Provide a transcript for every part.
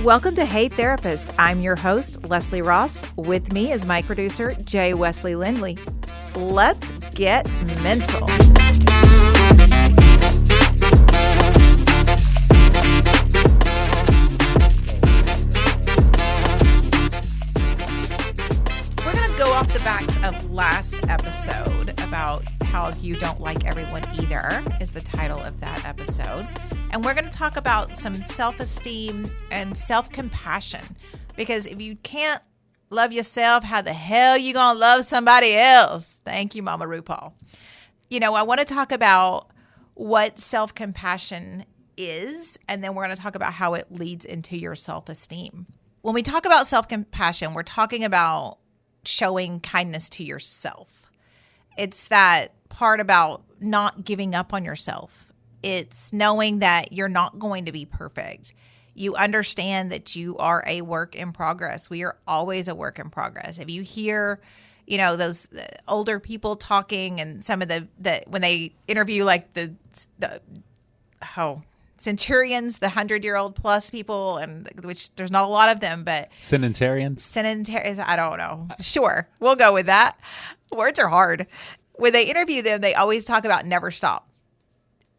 Welcome to Hey Therapist. I'm your host, Leslie Ross. With me is my producer, Jay Wesley Lindley. Let's get mental. We're going to go off the backs of last episode about how you don't like everyone either is the title of that episode. And we're going to talk about some self-esteem and self-compassion, because if you can't love yourself, how the hell you going to love somebody else? Thank you, Mama RuPaul. You know, I want to talk about what self-compassion is, and then we're going to talk about how it leads into your self-esteem. When we talk about self-compassion, we're talking about showing kindness to yourself. It's that part about not giving up on yourself. It's knowing that you're not going to be perfect. You understand that you are a work in progress. We are always a work in progress. If you hear, you know, those older people talking and some of the when they interview like the centurions, the 100-year-old plus people, and which there's not a lot of them, but Centenarians, I don't know. Sure, we'll go with that. Words are hard. When they interview them, they always talk about never stop.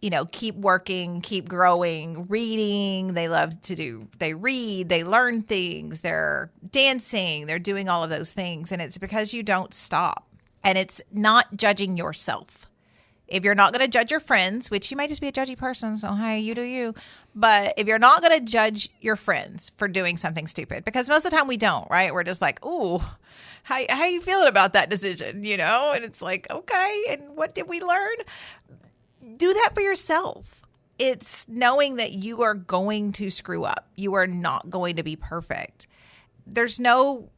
You know, keep working, keep growing, reading. They read, they learn things, they're dancing, they're doing all of those things. And it's because you don't stop. And it's not judging yourself. If you're not going to judge your friends, which you might just be a judgy person, so hey, you do you. But if you're not going to judge your friends for doing something stupid, because most of the time we don't, right? We're just like, ooh, how you feeling about that decision, you know? And it's like, okay, and what did we learn? Do that for yourself. It's knowing that you are going to screw up. You are not going to be perfect. There's no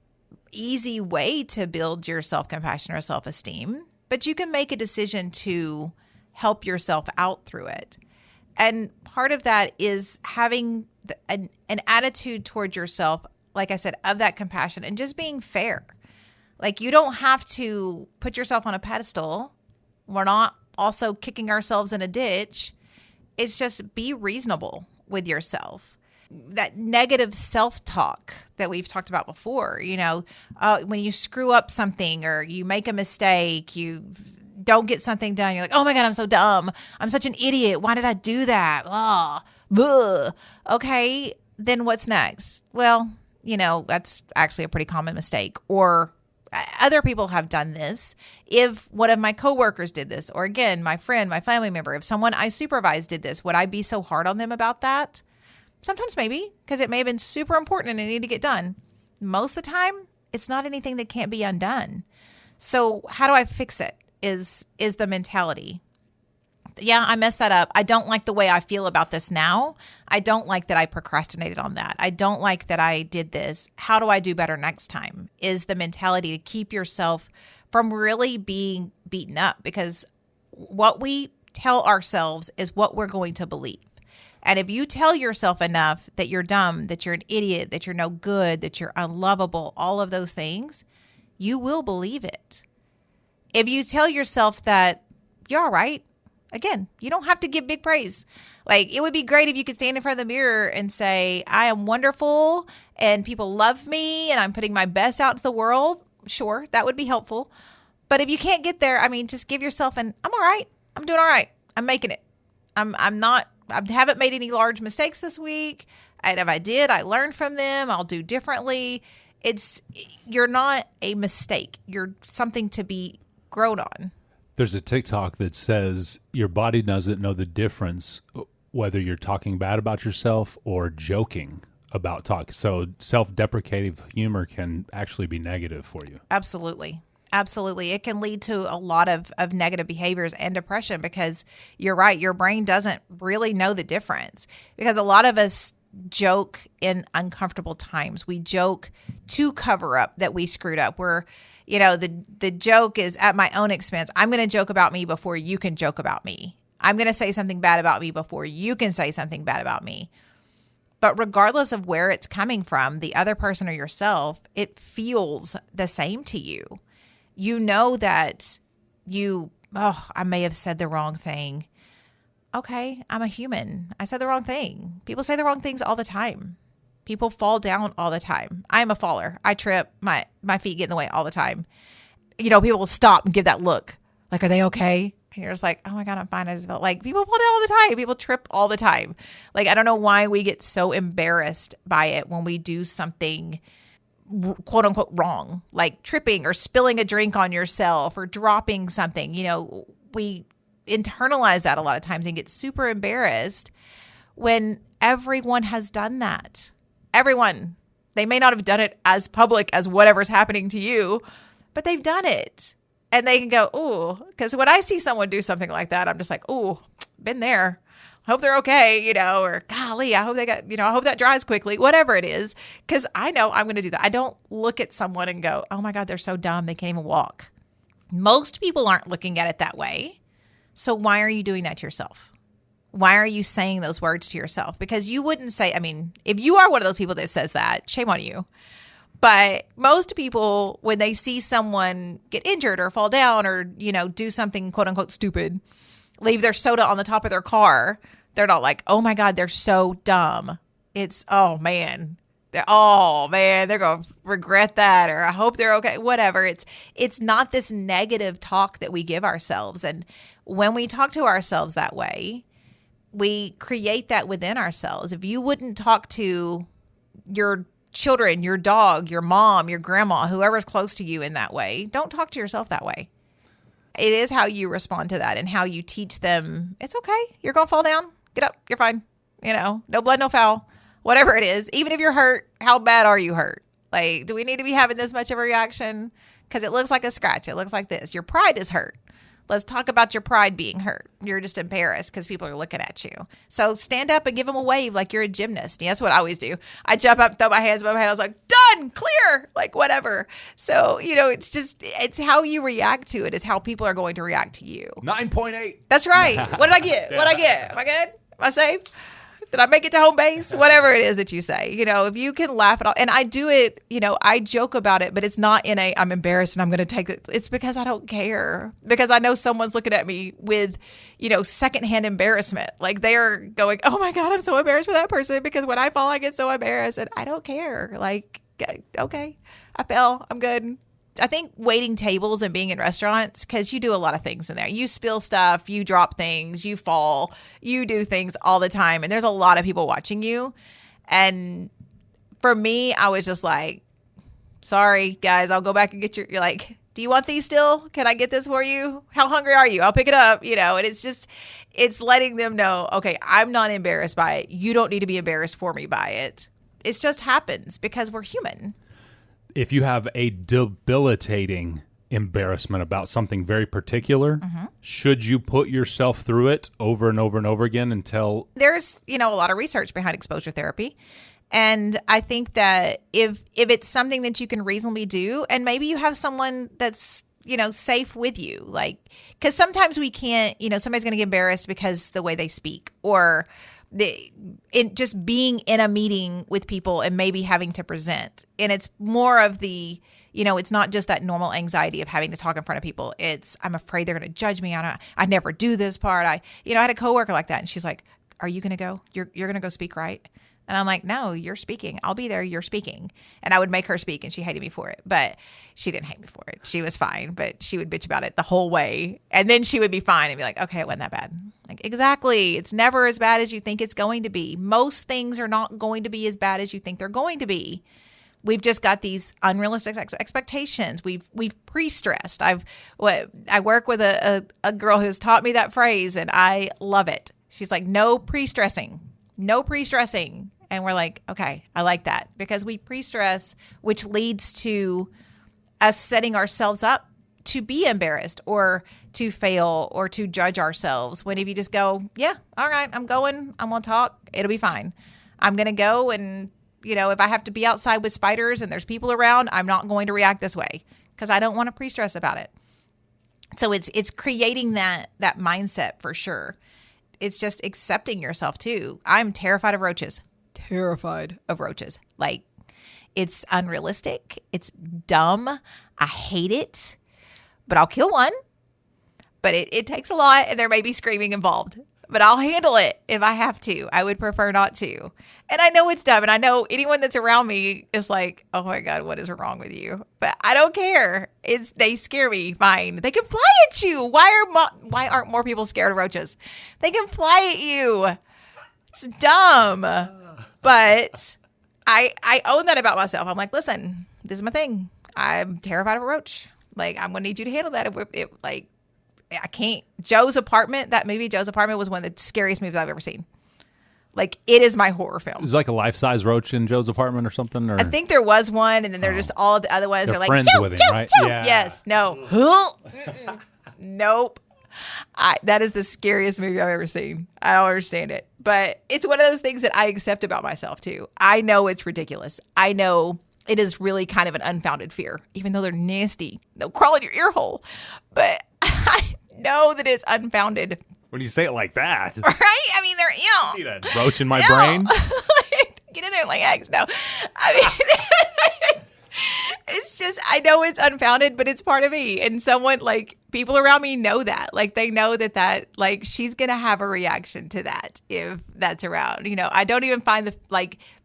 easy way to build your self-compassion or self-esteem, but you can make a decision to help yourself out through it. And part of that is having an attitude towards yourself, like I said, of that compassion and just being fair. Like, you don't have to put yourself on a pedestal. We're not also kicking ourselves in a ditch. It's just be reasonable with yourself. That negative self-talk that we've talked about before, you know, when you screw up something or you make a mistake, you don't get something done, you're like, oh my God, I'm so dumb. I'm such an idiot. Why did I do that? Oh, okay, then what's next? Well, you know, that's actually a pretty common mistake. Or other people have done this. If one of my coworkers did this, or again, my friend, my family member, if someone I supervised did this, would I be so hard on them about that? Sometimes maybe, because it may have been super important and it needed to get done. Most of the time, it's not anything that can't be undone. So how do I fix it is the mentality. Yeah, I messed that up. I don't like the way I feel about this now. I don't like that I procrastinated on that. I don't like that I did this. How do I do better next time? Is the mentality to keep yourself from really being beaten up, because what we tell ourselves is what we're going to believe. And if you tell yourself enough that you're dumb, that you're an idiot, that you're no good, that you're unlovable, all of those things, you will believe it. If you tell yourself that you're all right, again, you don't have to give big praise. Like, it would be great if you could stand in front of the mirror and say, I am wonderful and people love me and I'm putting my best out into the world. Sure, that would be helpful. But if you can't get there, I mean, just give yourself I'm all right. I'm doing all right. I'm making it. I haven't made any large mistakes this week. And if I did, I learned from them. I'll do differently. You're not a mistake. You're something to be grown on. There's a TikTok that says your body doesn't know the difference whether you're talking bad about yourself or joking about talk. So self-deprecative humor can actually be negative for you. Absolutely. Absolutely. It can lead to a lot of negative behaviors and depression, because you're right. Your brain doesn't really know the difference, because a lot of us joke in uncomfortable times. We joke to cover up that we screwed up. The joke is at my own expense. I'm going to joke about me before you can joke about me. I'm going to say something bad about me before you can say something bad about me. But regardless of where it's coming from, the other person or yourself, it feels the same to you. You know that I may have said the wrong thing. Okay, I'm a human. I said the wrong thing. People say the wrong things all the time. People fall down all the time. I'm a faller. I trip. My feet get in the way all the time. People will stop and give that look. Like, are they okay? And you're just like, oh my God, I'm fine. I just felt like people fall down all the time. People trip all the time. Like, I don't know why we get so embarrassed by it when we do something quote unquote wrong, like tripping or spilling a drink on yourself or dropping something. We internalize that a lot of times and get super embarrassed when everyone has done that. Everyone. They may not have done it as public as whatever's happening to you, but they've done it. And they can go, ooh, because when I see someone do something like that, I'm just like, ooh, been there. Hope they're okay, or golly, I hope I hope that dries quickly, whatever it is, because I know I'm going to do that. I don't look at someone and go, oh my God, they're so dumb. They can't even walk. Most people aren't looking at it that way. So why are you doing that to yourself? Why are you saying those words to yourself? Because you wouldn't say, if you are one of those people that says that, shame on you. But most people, when they see someone get injured or fall down or, do something quote unquote stupid, leave their soda on the top of their car, they're not like, oh my God, they're so dumb. It's, oh man, they're going to regret that, or I hope they're okay, whatever. It's not this negative talk that we give ourselves. And when we talk to ourselves that way, we create that within ourselves. If you wouldn't talk to your children, your dog, your mom, your grandma, whoever's close to you in that way, don't talk to yourself that way. It is how you respond to that and how you teach them, it's okay. You're going to fall down. Get up. You're fine. No blood, no foul, whatever it is. Even if you're hurt, how bad are you hurt? Like, do we need to be having this much of a reaction? Because it looks like a scratch. It looks like this. Your pride is hurt. Let's talk about your pride being hurt. You're just embarrassed because people are looking at you. So stand up and give them a wave like you're a gymnast. Yeah, that's what I always do. I jump up, throw my hands above my head. I was like, done, clear, like whatever. So, it's how you react to it is how people are going to react to you. 9.8. That's right. What did I get? What did I get? Am I good? Am I safe? Did I make it to home base? Whatever it is that you say, if you can laugh it off. And I do it, I joke about it, but it's not in I'm embarrassed and I'm going to take it. It's because I don't care. Because I know someone's looking at me with, secondhand embarrassment. Like they're going, oh my God, I'm so embarrassed for that person because when I fall, I get so embarrassed and I don't care. Like, okay, I fell. I'm good. I think waiting tables and being in restaurants, because you do a lot of things in there. You spill stuff, you drop things, you fall, you do things all the time. And there's a lot of people watching you. And for me, I was just like, sorry, guys, I'll go back and get you're like, do you want these still? Can I get this for you? How hungry are you? I'll pick it up, and it's letting them know, okay, I'm not embarrassed by it. You don't need to be embarrassed for me by it. It just happens because we're human. If you have a debilitating embarrassment about something very particular, should you put yourself through it over and over and over again until... There's, a lot of research behind exposure therapy. And I think that if it's something that you can reasonably do, and maybe you have someone that's, safe with you, like, because sometimes we can't, somebody's going to get embarrassed because the way they speak or... just being in a meeting with people and maybe having to present. And it's more of the, it's not just that normal anxiety of having to talk in front of people. It's, I'm afraid they're going to judge me. I never do this part. I had a coworker like that and she's like, are you going to go? You're going to go speak, right? And I'm like, no, you're speaking. I'll be there. You're speaking. And I would make her speak and she hated me for it, but she didn't hate me for it. She was fine, but she would bitch about it the whole way. And then she would be fine and be like, okay, it wasn't that bad. Like, exactly. It's never as bad as you think it's going to be. Most things are not going to be as bad as you think they're going to be. We've just got these unrealistic expectations. We've pre-stressed. I work with a girl who's taught me that phrase and I love it. She's like, no pre-stressing. No pre-stressing. And we're like, okay, I like that because we pre-stress, which leads to us setting ourselves up to be embarrassed or to fail or to judge ourselves. When if you just go, yeah, all right, I'm going to talk. It'll be fine. I'm going to go and, if I have to be outside with spiders and there's people around, I'm not going to react this way because I don't want to pre-stress about it. So it's creating that mindset for sure. It's just accepting yourself too. I'm terrified of roaches. Like, it's unrealistic. It's dumb. I hate it, but I'll kill one. But it takes a lot and there may be screaming involved. but I'll handle it if I have to. I would prefer not to. And I know it's dumb. And I know anyone that's around me is like, oh my God, what is wrong with you? But I don't care. They scare me. Fine. They can fly at you. Why aren't more people scared of roaches? They can fly at you. It's dumb. But I own that about myself. I'm like, listen, this is my thing. I'm terrified of a roach. Like, I'm going to need you to handle that. I can't. That movie, Joe's Apartment, was one of the scariest movies I've ever seen. Like, it is my horror film. Is like a life-size roach in Joe's apartment or something? Or? I think there was one, and then they're just all of the other ones. They're like, friends Joe, with him, Joe, right? Joe. Yeah. Yes. No. Nope. That is the scariest movie I've ever seen. I don't understand it. But it's one of those things that I accept about myself, too. I know it's ridiculous. I know it is really kind of an unfounded fear, even though they're nasty. They'll crawl in your ear hole. But I know that it's unfounded. When you say it like that. Right? I mean, they're See that roach in my brain? Get in there and lay eggs. No. I mean, it's just, I know it's unfounded, but it's part of me. And people around me know that. Like, they know that like, she's going to have a reaction to that if that's around. I don't even find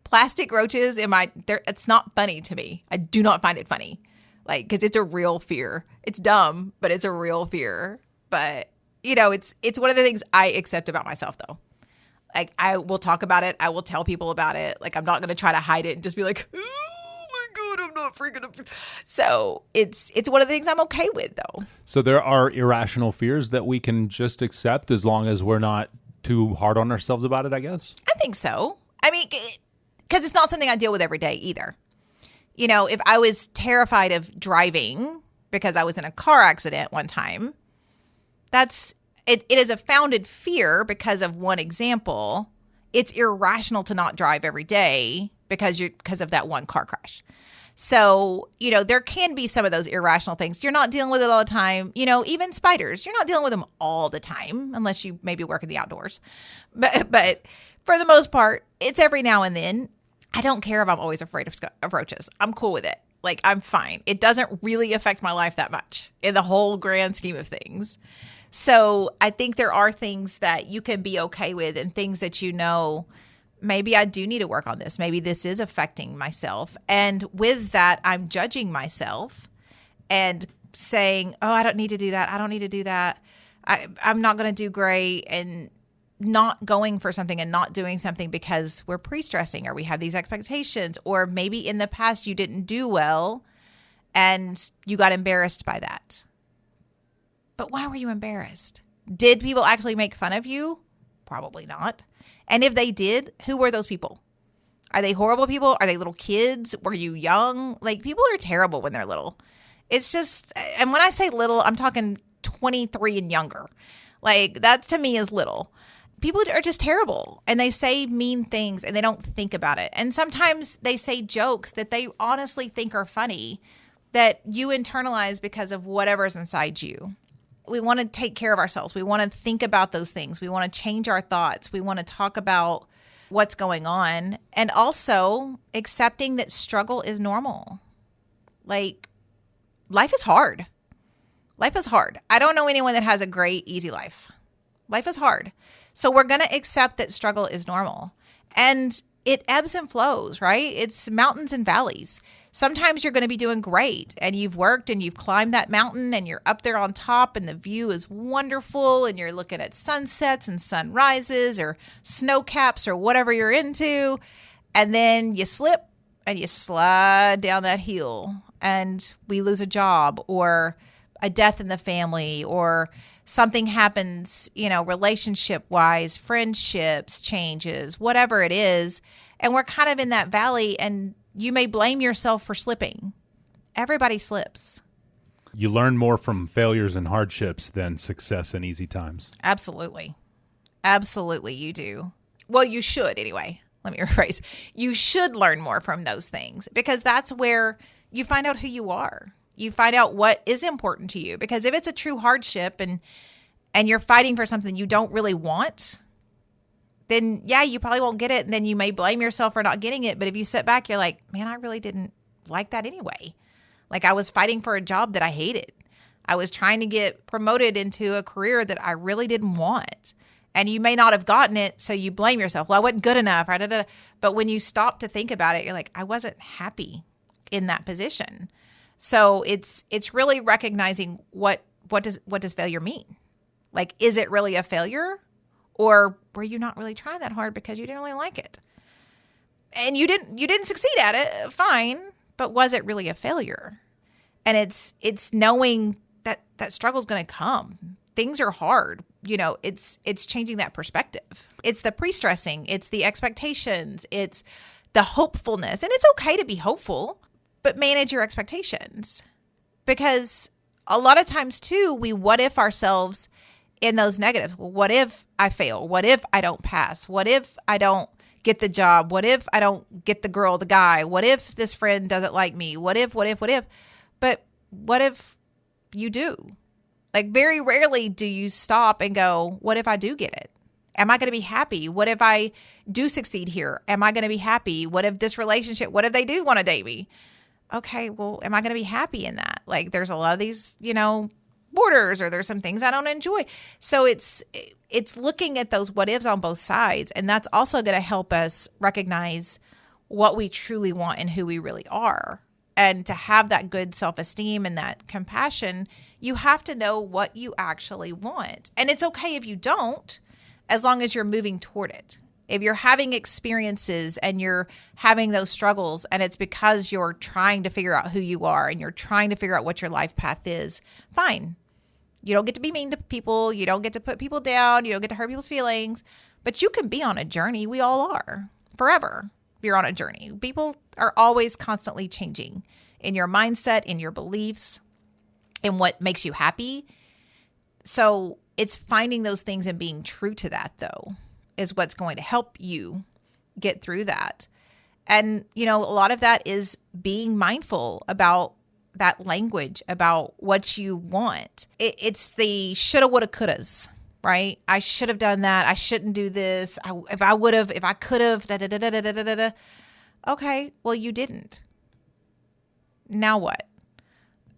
plastic roaches it's not funny to me. I do not find it funny. Like, because it's a real fear. It's dumb, but it's a real fear. But, it's one of the things I accept about myself, though. Like, I will talk about it. I will tell people about it. Like, I'm not going to try to hide it and just be like, oh my God, I'm not freaking up. So it's one of the things I'm okay with, though. So there are irrational fears that we can just accept as long as we're not too hard on ourselves about it, I guess? I think so. I mean, because it's not something I deal with every day either. If I was terrified of driving because I was in a car accident one time, it is a founded fear because of one example. It's irrational to not drive every day because of that one car crash. So, there can be some of those irrational things. You're not dealing with it all the time. Even spiders, you're not dealing with them all the time unless you maybe work in the outdoors. But for the most part, it's every now and then. I don't care if I'm always afraid of roaches. I'm cool with it. Like, I'm fine. It doesn't really affect my life that much in the whole grand scheme of things. So I think there are things that you can be okay with and things that maybe I do need to work on this. Maybe this is affecting myself. And with that, I'm judging myself and saying, oh, I don't need to do that. I don't need to do that. I'm not going to do great. And not going for something and not doing something because we're pre-stressing or we have these expectations, or maybe in the past you didn't do well and you got embarrassed by that. But why were you embarrassed? Did people actually make fun of you? Probably not. And if they did, who were those people? Are they horrible people? Are they little kids? Were you young? Like, people are terrible when they're little. It's just, and when I say little, I'm talking 23 and younger. Like, that to me is little. People are just terrible, and they say mean things and they don't think about it. And sometimes they say jokes that they honestly think are funny that you internalize because of whatever's inside you. We want to take care of ourselves. We want to think about those things. We want to change our thoughts. We want to talk about what's going on, and also accepting that struggle is normal. Like, life is hard. Life is hard. I don't know anyone that has a great, easy life. Life is hard. So we're going to accept that struggle is normal. And it ebbs and flows, right? It's mountains and valleys. Sometimes you're going to be doing great and you've worked and you've climbed that mountain and you're up there on top and the view is wonderful and you're looking at sunsets and sunrises or snow caps or whatever you're into. And then you slip and you slide down that hill and we lose a job or a death in the family or something happens, relationship wise, friendships changes, whatever it is. And we're kind of in that valley and you may blame yourself for slipping. Everybody slips. You learn more from failures and hardships than success and easy times. Absolutely. Absolutely, you do. Well, you should anyway. Let me rephrase. You should learn more from those things because that's where you find out who you are. You find out what is important to you. Because if it's a true hardship and you're fighting for something you don't really want, then yeah, you probably won't get it. And then you may blame yourself for not getting it. But if you sit back, you're like, man, I really didn't like that anyway. Like, I was fighting for a job that I hated. I was trying to get promoted into a career that I really didn't want. And you may not have gotten it, so you blame yourself. Well, I wasn't good enough. But when you stop to think about it, you're like, I wasn't happy in that position. So it's really recognizing what does failure mean? Like, is it really a failure? Or were you not really trying that hard because you didn't really like it? And you didn't succeed at it, fine, but was it really a failure? And it's knowing that struggle's going to come. Things are hard. It's changing that perspective. It's the pre-stressing, it's the expectations, it's the hopefulness. And it's okay to be hopeful, but manage your expectations. Because a lot of times too, we what if ourselves in those negatives. Well, what if I fail? What if I don't pass? What if I don't get the job? What if I don't get the girl, the guy? What if this friend doesn't like me? What if? But what if you do? Like, very rarely do you stop and go, what if I do get it? Am I going to be happy? What if I do succeed here? Am I going to be happy? What if this relationship, what if they do want to date me? Okay, well, am I going to be happy in that? Like, there's a lot of these, borders, or there's some things I don't enjoy. So it's looking at those what ifs on both sides. And that's also going to help us recognize what we truly want and who we really are. And to have that good self-esteem and that compassion, you have to know what you actually want. And it's okay if you don't, as long as you're moving toward it. If you're having experiences and you're having those struggles and it's because you're trying to figure out who you are and you're trying to figure out what your life path is, fine. You don't get to be mean to people. You don't get to put people down. You don't get to hurt people's feelings. But you can be on a journey. We all are. Forever. You're on a journey. People are always constantly changing in your mindset, in your beliefs, in what makes you happy. So it's finding those things and being true to that, though, is what's going to help you get through that. And, a lot of that is being mindful about that language, about what you want. It's the shoulda, woulda, couldas, right? I should have done that. I shouldn't do this. If I could have, da, da, da, da, da, da, da, da. Okay, well, you didn't. Now what?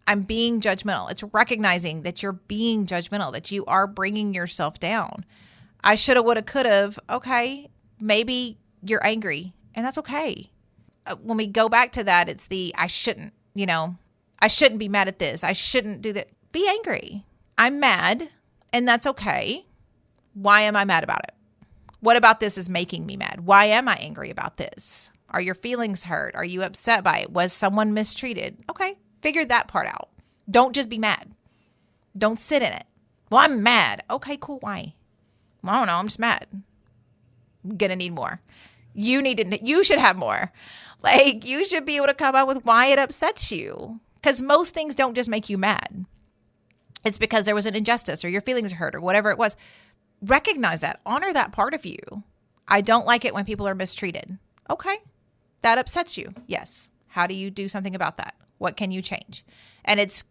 I'm being judgmental. It's recognizing that you're being judgmental, that you are bringing yourself down. I shoulda, woulda, could have. Okay, maybe you're angry, and that's okay. When we go back to that, it's the I shouldn't, I shouldn't be mad at this. I shouldn't do that. Be angry. I'm mad, and that's okay. Why am I mad about it? What about this is making me mad? Why am I angry about this? Are your feelings hurt? Are you upset by it? Was someone mistreated? Okay, figure that part out. Don't just be mad. Don't sit in it. Well, I'm mad. Okay, cool. Why? Well, I don't know. I'm just mad. I'm gonna need more. You should have more. Like, you should be able to come up with why it upsets you. Because most things don't just make you mad. It's because there was an injustice or your feelings are hurt or whatever it was. Recognize that. Honor that part of you. I don't like it when people are mistreated. Okay. That upsets you. Yes. How do you do something about that? What can you change? And it's,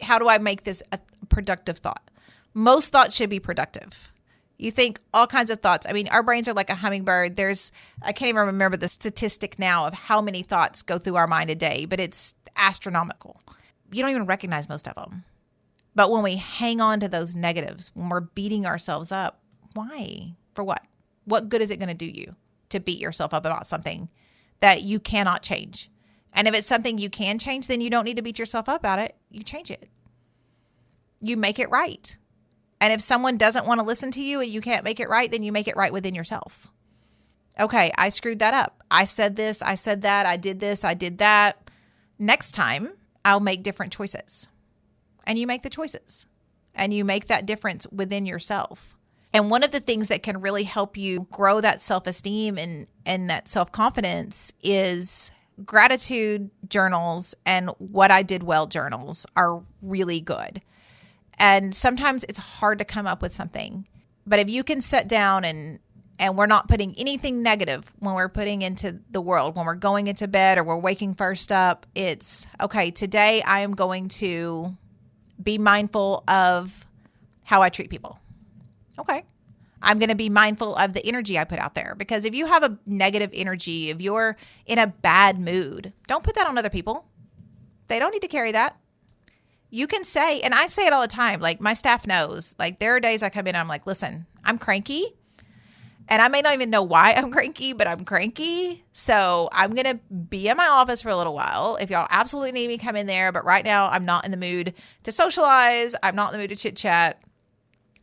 how do I make this a productive thought? Most thoughts should be productive. You think all kinds of thoughts. I mean, our brains are like a hummingbird. I can't even remember the statistic now of how many thoughts go through our mind a day, but it's astronomical. You don't even recognize most of them. But when we hang on to those negatives, when we're beating ourselves up, why? For what? What good is it going to do you to beat yourself up about something that you cannot change? And if it's something you can change, then you don't need to beat yourself up about it. You change it. You make it right. And if someone doesn't want to listen to you and you can't make it right, then you make it right within yourself. Okay, I screwed that up. I said this, I said that, I did this, I did that. Next time, I'll make different choices. And you make the choices. And you make that difference within yourself. And one of the things that can really help you grow that self-esteem and that self-confidence is gratitude journals and what I did well journals are really good. And sometimes it's hard to come up with something. But if you can sit down and we're not putting anything negative when we're putting into the world, when we're going into bed or we're waking first up, it's, okay, today I am going to be mindful of how I treat people. Okay. I'm going to be mindful of the energy I put out there. Because if you have a negative energy, if you're in a bad mood, don't put that on other people. They don't need to carry that. You can say, and I say it all the time, like my staff knows, like there are days I come in and I'm like, listen, I'm cranky. And I may not even know why I'm cranky, but I'm cranky. So I'm going to be in my office for a little while. If y'all absolutely need me, come in there. But right now, I'm not in the mood to socialize. I'm not in the mood to chit chat.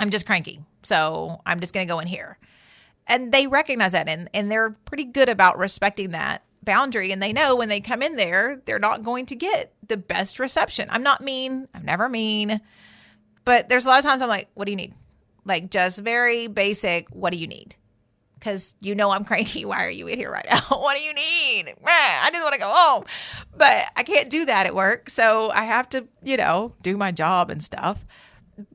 I'm just cranky. So I'm just going to go in here. And they recognize that. And they're pretty good about respecting that boundary. And they know when they come in there, they're not going to get the best reception. I'm not mean. I'm never mean. But there's a lot of times I'm like, what do you need? Like just very basic, what do you need? Because I'm cranky. Why are you in here right now? What do you need? Man, I just want to go home. But I can't do that at work. So I have to, do my job and stuff.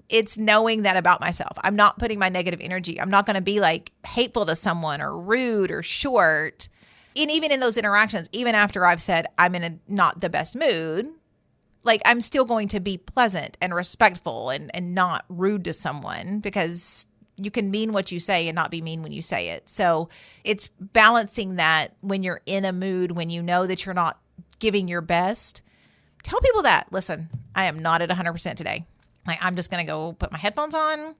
It's knowing that about myself. I'm not putting my negative energy. I'm not going to be like hateful to someone or rude or short. And even in those interactions, even after I've said I'm in a not the best mood, like I'm still going to be pleasant and respectful and not rude to someone, because you can mean what you say and not be mean when you say it. So it's balancing that when you're in a mood, when you know that you're not giving your best. Tell people that, listen, I am not at 100% today. Like, I'm just going to go put my headphones on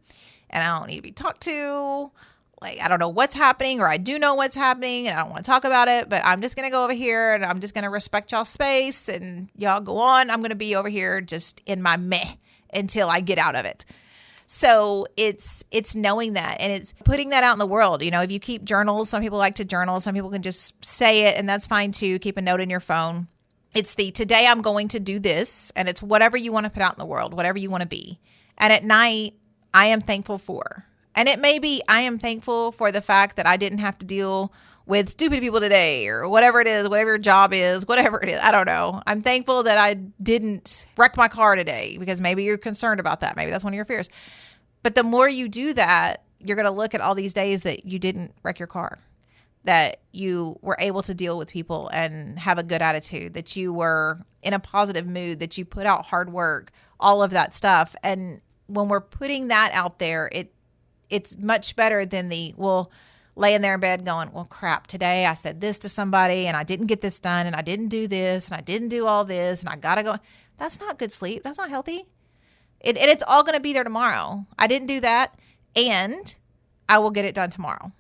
and I don't need to be talked to. Like, I don't know what's happening, or I do know what's happening and I don't want to talk about it, but I'm just going to go over here and I'm just going to respect y'all's space and y'all go on. I'm going to be over here just in my meh until I get out of it. So it's knowing that, and it's putting that out in the world. If you keep journals, some people like to journal. Some people can just say it, and that's fine too. Keep a note in your phone. It's today I'm going to do this, and it's whatever you want to put out in the world, whatever you want to be. And at night, I am thankful for. And it may be I am thankful for the fact that I didn't have to deal with stupid people today, or whatever it is, whatever your job is, whatever it is. I don't know. I'm thankful that I didn't wreck my car today, because maybe you're concerned about that. Maybe that's one of your fears. But the more you do that, you're going to look at all these days that you didn't wreck your car, that you were able to deal with people and have a good attitude, that you were in a positive mood, that you put out hard work, all of that stuff. And when we're putting that out there, it's much better than laying there in bed going, well, crap, today I said this to somebody and I didn't get this done and I didn't do this and I didn't do all this and I got to go. That's not good sleep. That's not healthy. And it's all going to be there tomorrow. I didn't do that, and I will get it done tomorrow.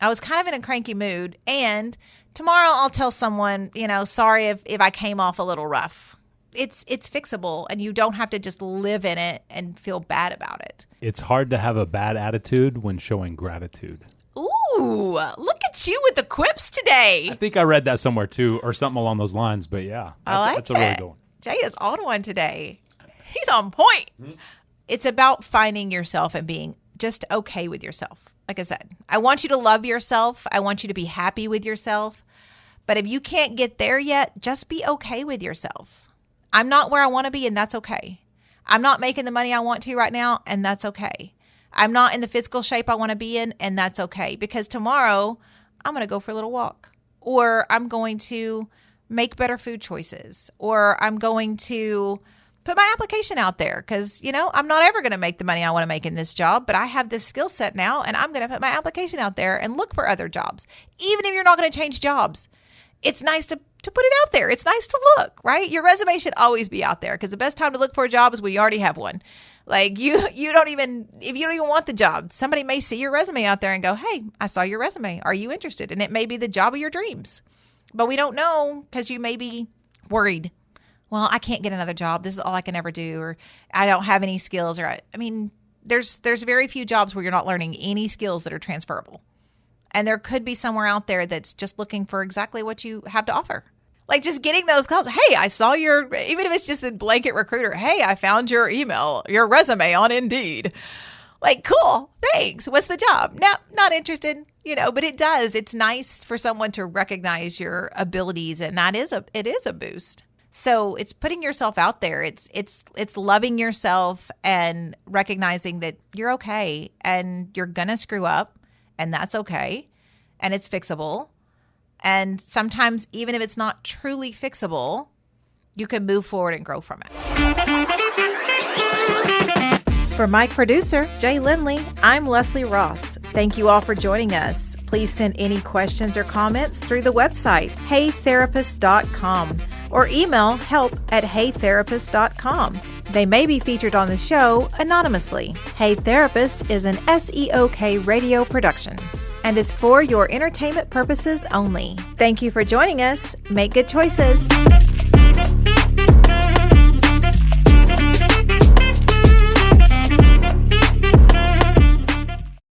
I was kind of in a cranky mood, and tomorrow I'll tell someone, sorry if I came off a little rough. It's fixable, and you don't have to just live in it and feel bad about it. It's hard to have a bad attitude when showing gratitude. Ooh, look at you with the quips today. I think I read that somewhere too, or something along those lines, but yeah, that's a really good one. Jay is on one today. He's on point. Mm-hmm. It's about finding yourself and being just okay with yourself. Like I said, I want you to love yourself. I want you to be happy with yourself. But if you can't get there yet, just be okay with yourself. I'm not where I want to be, and that's okay. I'm not making the money I want to right now, and that's okay. I'm not in the physical shape I want to be in, and that's okay. Because tomorrow, I'm going to go for a little walk. Or I'm going to make better food choices. Or I'm going to put my application out there, because, I'm not ever going to make the money I want to make in this job, but I have this skill set now, and I'm going to put my application out there and look for other jobs. Even if you're not going to change jobs, it's nice to put it out there. It's nice to look, right? Your resume should always be out there, because the best time to look for a job is when you already have one. Like if you don't even want the job, somebody may see your resume out there and go, hey, I saw your resume. Are you interested? And it may be the job of your dreams, but we don't know, because you may be worried. Well, I can't get another job. This is all I can ever do, or I don't have any skills, or there's very few jobs where you're not learning any skills that are transferable. And there could be somewhere out there that's just looking for exactly what you have to offer. Like just getting those calls. Hey, I saw even if it's just a blanket recruiter. Hey, I found your resume on Indeed. Like, cool, thanks. What's the job? No, not interested. But it does. It's nice for someone to recognize your abilities, and it is a boost. So it's putting yourself out there. It's loving yourself and recognizing that you're okay and you're going to screw up, and that's okay. And it's fixable. And sometimes even if it's not truly fixable, you can move forward and grow from it. For my producer, Jay Lindley, I'm Leslie Ross. Thank you all for joining us. Please send any questions or comments through the website, heytherapist.com, or email help@heytherapist.com. They may be featured on the show anonymously. Hey Therapist is an SEOK radio production and is for your entertainment purposes only. Thank you for joining us. Make good choices.